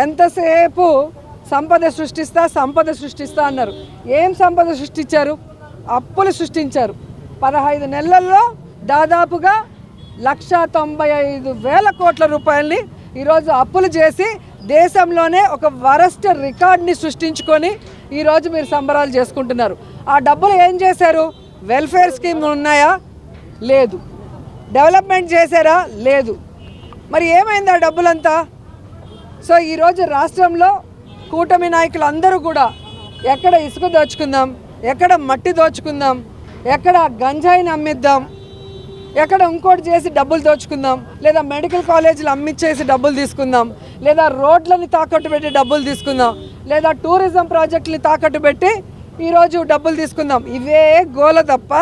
ఎంతసేపు సంపద సృష్టిస్తా అన్నారు. ఏం సంపద సృష్టించారు? అప్పులు సృష్టించారు. 15 నెలల్లో దాదాపుగా 1,95,000 కోట్ల రూపాయలని ఈరోజు అప్పులు చేసి దేశంలోనే ఒక వరస్ట్ రికార్డ్ని సృష్టించుకొని ఈరోజు మీరు సంబరాలు చేసుకుంటున్నారు. ఆ డబ్బులు ఏం చేశారు? వెల్ఫేర్ స్కీమ్లు ఉన్నాయా? లేదు. డెవలప్మెంట్ చేశారా? లేదు. మరి ఏమైంది ఆ డబ్బులంతా? సో ఈరోజు రాష్ట్రంలో కూటమి నాయకులు అందరూ కూడా ఎక్కడ ఇసుక దోచుకుందాం, ఎక్కడ మట్టి దోచుకుందాం, ఎక్కడ గంజాయిని అమ్మిద్దాం, ఎక్కడ ఇంకోటి చేసి డబ్బులు దోచుకుందాం, లేదా మెడికల్ కాలేజీలు అమ్మిచ్చేసి డబ్బులు తీసుకుందాం, లేదా రోడ్లని తాకట్టు పెట్టి డబ్బులు తీసుకుందాం, లేదా టూరిజం ప్రాజెక్టుని తాకట్టు పెట్టి ఈరోజు డబ్బులు తీసుకుందాం. ఇవే గోల తప్ప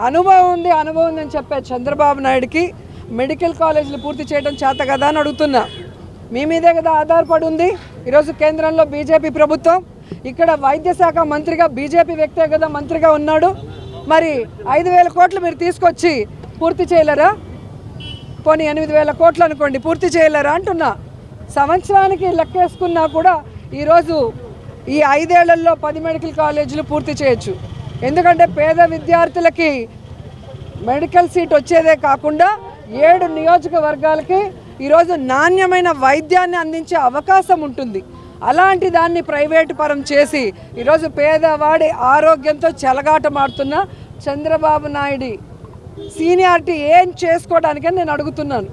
అనుభవం ఉంది అని చెప్పే చంద్రబాబు నాయుడికి మెడికల్ కాలేజీలు పూర్తి చేయడం చేత కదా అని అడుగుతున్నా. మీ మీదే కదా ఆధారపడి ఉంది ఈరోజు కేంద్రంలో బీజేపీ ప్రభుత్వం. ఇక్కడ వైద్య శాఖ మంత్రిగా బీజేపీ వ్యక్తే కదా మంత్రిగా ఉన్నాడు. మరి 5,000 కోట్లు మీరు తీసుకొచ్చి పూర్తి చేయలేరా? పోనీ 8,000 కోట్లు అనుకోండి, పూర్తి చేయలేరా అంటున్నా. సంవత్సరానికి లెక్కేసుకున్నా కూడా ఈరోజు ఈ 5 ఏళ్లలో 10 మెడికల్ కాలేజీలు పూర్తి చేయొచ్చు. ఎందుకంటే పేద విద్యార్థులకి మెడికల్ సీట్ వచ్చేదే కాకుండా 7 నియోజకవర్గాలకి ఈరోజు నాణ్యమైన వైద్యాన్ని అందించే అవకాశం ఉంటుంది. అలాంటి దాన్ని ప్రైవేటు పరం చేసి ఈరోజు పేదవాడి ఆరోగ్యంతో చెలగాటమాడుతున్న చంద్రబాబు నాయుడు సీనియారిటీ ఏం చేసుకోవడానికని నేను అడుగుతున్నాను.